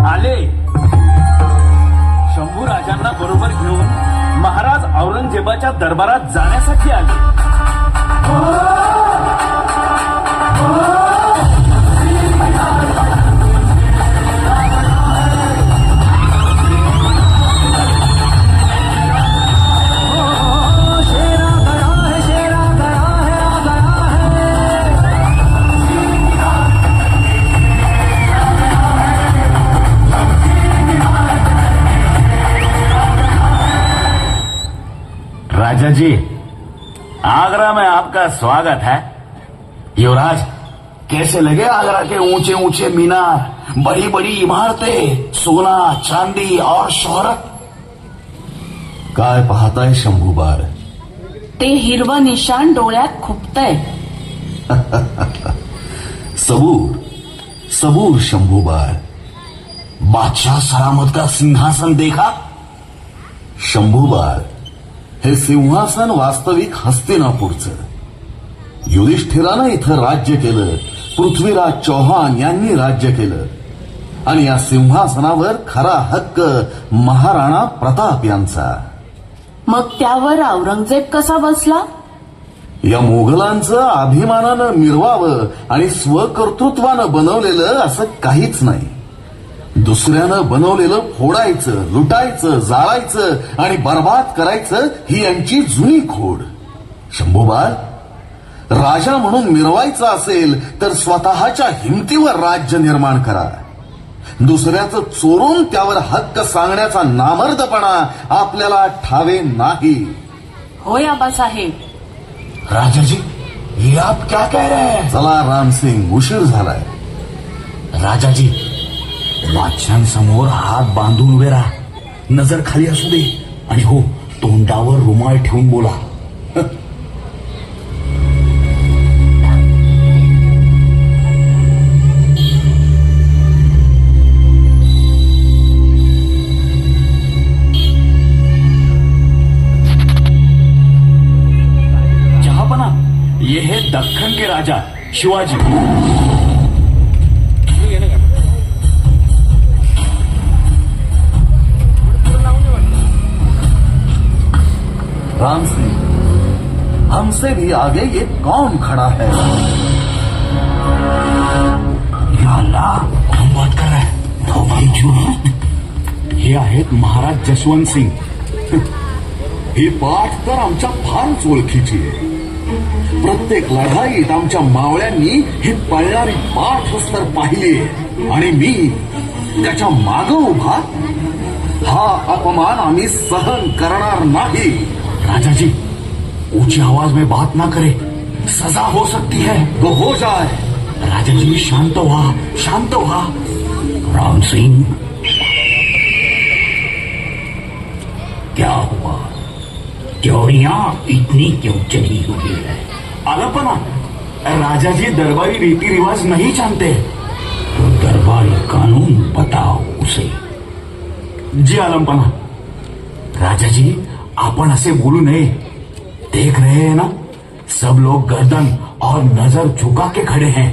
आले. शंभू राजांना बरोबर घेऊन महाराज औरंगजेबाच्या दरबारात जाण्यासाठी आले. राजा जी, आगरा में आपका स्वागत है. युवराज, कैसे लगे आगरा के ऊंचे ऊंचे मीनार, बड़ी बड़ी इमारतें, सोना चांदी और शोहरत? काय पाहताय शंभूबार? ते हिरवं निशाण डोळ्यात खुपतंय. सबूर सबूर शंभूबार. बादशाह सलामत का सिंहासन देखा? शंभूबार, हे सिंहासन वास्तविक हस्तिनापूरचं. युधिष्ठिरानं इथं राज्य केलं, पृथ्वीराज चौहान यांनी राज्य केलं, आणि या सिंहासनावर खरा हक्क महाराणा प्रताप यांचा. मग त्यावर औरंगजेब कसा बसला? या मोगलांचं अभिमानानं मिरवावं आणि स्वकर्तृत्वानं बनवलेलं असं काहीच नाही. दुसऱ्यानं बनवलेलं फोडायचं, लुटायचं, जाळायचं आणि बर्बाद करायचं ही यांची जुनी खोड. शंभूबार, राजा म्हणून मिरवायचं असेल तर स्वतःच्या हिमतीवर राज्य निर्माण करा. दुसऱ्याचं चोरून त्यावर हक्क सांगण्याचा नामर्दपणा आपल्याला ठावे नाही. होय आबासाहेब. राजाजी, ये आप क्या कह रहे हैं? चला रामसिंग, उशीर झालाय. राजाजी, बादशांसमोर हात बांधून उभे राहा. नजर खाली असू दे आणि हो, तोंडावर रुमाल ठेवून बोला. जहापना, ये है दख्खन के राजा शिवाजी. राम सिंह, हमसे भी आगे ये कौन खड़ा है? या अल्लाह, कौन बात कर रहा है? तौबा झूठ. हे आहेत महाराज जसवंत सिंग. ही पाठ तर आमच्या फारच ओळखीची आहे. प्रत्येक लढाईत आमच्या मावळ्यांनी ही पळणारी पाठच तर पाहिली आहे, आणि मी त्याच्या मागं उभा. हा अपमान आम्ही सहन करणार नाही. राजा जी, ऊंची आवाज में बात ना करे, सजा हो सकती है. तो हो जाए. राजा जी, शांत व्हा, शांत व्हा. राम सिंह, क्या हुआ? त्योरियां इतनी क्यों चढ़ी हुई है? आलपना, राजाजी दरबारी रीति रिवाज नहीं जानते. तो दरबारी कानून बताओ उसे. जी आलमपना. राजा जी, आपण ऐसे बोलू नहीं. देख रहे हैं ना, सब लोग गर्दन और नजर झुका के खड़े हैं.